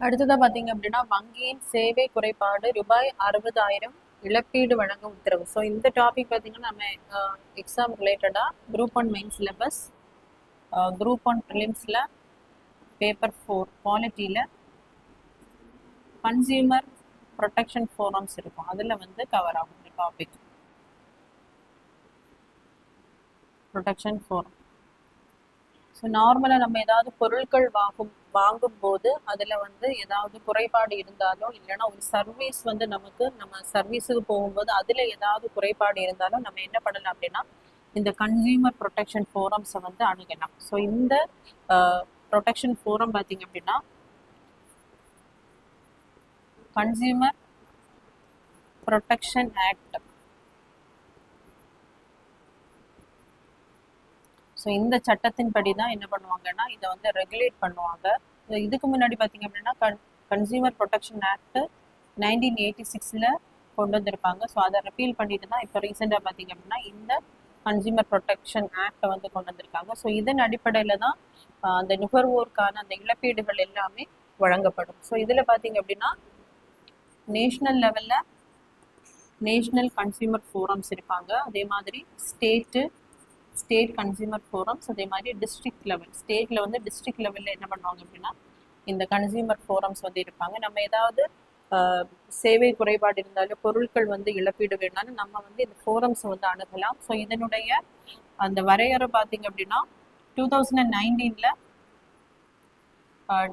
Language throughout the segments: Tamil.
அடுத்ததா பார்த்தீங்க அப்படின்னா, வங்கியின் சேவை குறைபாடு ரூபாய் 60,000 இழப்பீடு வழங்க உத்தரவு. ஸோ இந்த டாபிக் பார்த்தீங்கன்னா நம்ம எக்ஸாம் ரிலேட்டடாக குரூப் 1 மெயின் சிலபஸ், குரூப் 1 ப்ரிலிம்ஸில் பேப்பர் 4 பாலிட்டியில் கன்சியூமர் ப்ரொடெக்ஷன் ஃபோரம்ஸ் இருக்கும், அதில் வந்து கவர் ஆகும் இந்த டாபிக். Protection forum. ஸோ நார்மலாக நம்ம ஏதாவது பொருட்கள் வாங்கும்போது அதில் வந்து ஏதாவது குறைபாடு இருந்தாலோ இல்லைன்னா ஒரு சர்வீஸ் வந்து நம்ம சர்வீஸுக்கு போகும்போது அதில் ஏதாவது குறைபாடு இருந்தாலும் நம்ம என்ன பண்ணலாம் அப்படின்னா இந்த கன்சியூமர் ப்ரொடெக்ஷன் ஃபோரம்ஸை வந்து அணுகலாம். ஸோ இந்த ப்ரொடெக்ஷன் ஃபோரம் பார்த்தீங்க அப்படின்னா கன்சியூமர் ப்ரொடெக்ஷன் ஆக்ட். ஸோ இந்த சட்டத்தின்படி தான் என்ன பண்ணுவாங்கன்னா இதை வந்து ரெகுலேட் பண்ணுவாங்க. இதுக்கு முன்னாடி பார்த்தீங்க அப்படின்னா கன்சியூமர் ப்ரொடெக்ஷன் ஆக்ட் 1986 கொண்டு வந்திருப்பாங்க. ஸோ அதை ரிப்பீல் பண்ணிட்டு தான் இப்போ ரீசெண்டாக பார்த்தீங்க அப்படின்னா இந்த கன்சியூமர் ப்ரொடெக்ஷன் ஆக்டை வந்து கொண்டு வந்திருக்காங்க. ஸோ இதன் அடிப்படையில் தான் அந்த நுகர்வோருக்கான அந்த இழப்பீடுகள் எல்லாமே வழங்கப்படும். ஸோ இதில் பார்த்தீங்க அப்படின்னா நேஷ்னல் லெவலில் நேஷ்னல் கன்சியூமர் ஃபோரம்ஸ் இருப்பாங்க, அதே மாதிரி ஸ்டேட் கன்சியூமர் ஃபோரம்ஸ், அதே மாதிரி டிஸ்ட்ரிக்ட் லெவல். ஸ்டேட்டில் வந்து டிஸ்ட்ரிக்ட் லெவலில் என்ன பண்ணுவாங்க அப்படின்னா இந்த கன்சியூமர் ஃபோரம்ஸ் வந்து இருப்பாங்க. நம்ம ஏதாவது சேவை குறைபாடு இருந்தாலும் பொருட்கள் வந்து இழப்பீடு வேணாலும் நம்ம வந்து இந்த ஃபோரம்ஸை வந்து அணுகலாம். ஸோ இதனுடைய அந்த வரையறை பார்த்தீங்க அப்படின்னா 2019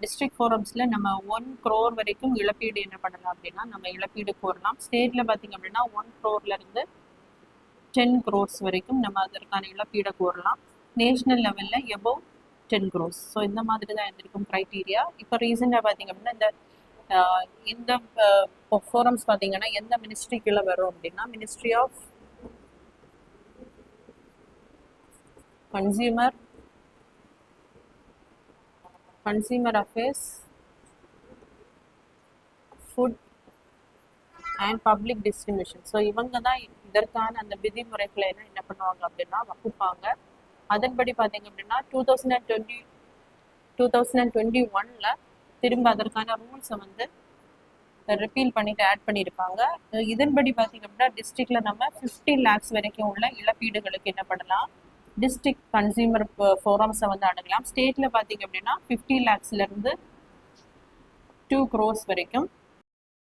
டிஸ்ட்ரிக்ட் ஃபோரம்ஸில் நம்ம 1 crore வரைக்கும் இழப்பீடு என்ன பண்ணலாம் அப்படின்னா நம்ம இழப்பீடு கோரலாம். ஸ்டேட்டில் பார்த்தீங்க அப்படின்னா 1 crore $10 crores வரைக்கும் நம்ம அதற்கான இழப்பீடை கோரலாம். நேஷ்னல் லெவலில் எபோவ் 10 crores. ஸோ இந்த மாதிரி தான் இருந்திருக்கும் க்ரைட்டீரியா. இப்போ ரீசெண்டாக பார்த்தீங்க அப்படின்னா இந்த ஃபோரம்ஸ் பார்த்தீங்கன்னா எந்த மினிஸ்ட்ரி கீழே வரும் அப்படின்னா ministry of consumer affairs, food and public distribution. So இவங்க தான் இதற்கான அந்த விதிமுறைகளை எல்லாம் என்ன பண்ணுவாங்க அப்படின்னா வகுப்பாங்க. அதன்படி பார்த்தீங்க அப்படின்னா 2021 திரும்ப அதற்கான ரூல்ஸை வந்து ரிப்பீல் பண்ணிட்டு ஆட் பண்ணியிருப்பாங்க. இதன்படி பார்த்தீங்க அப்படின்னா டிஸ்ட்ரிக்டில் நம்ம 50 lakhs வரைக்கும் உள்ள இழப்பீடுகளுக்கு என்ன பண்ணலாம் டிஸ்ட்ரிக்ட் கன்சியூமர் ஃபோரம்ஸை வந்து அணுகலாம். ஸ்டேட்டில் பார்த்தீங்க அப்படின்னா 50 lakhsலேருந்து 2 crores வரைக்கும்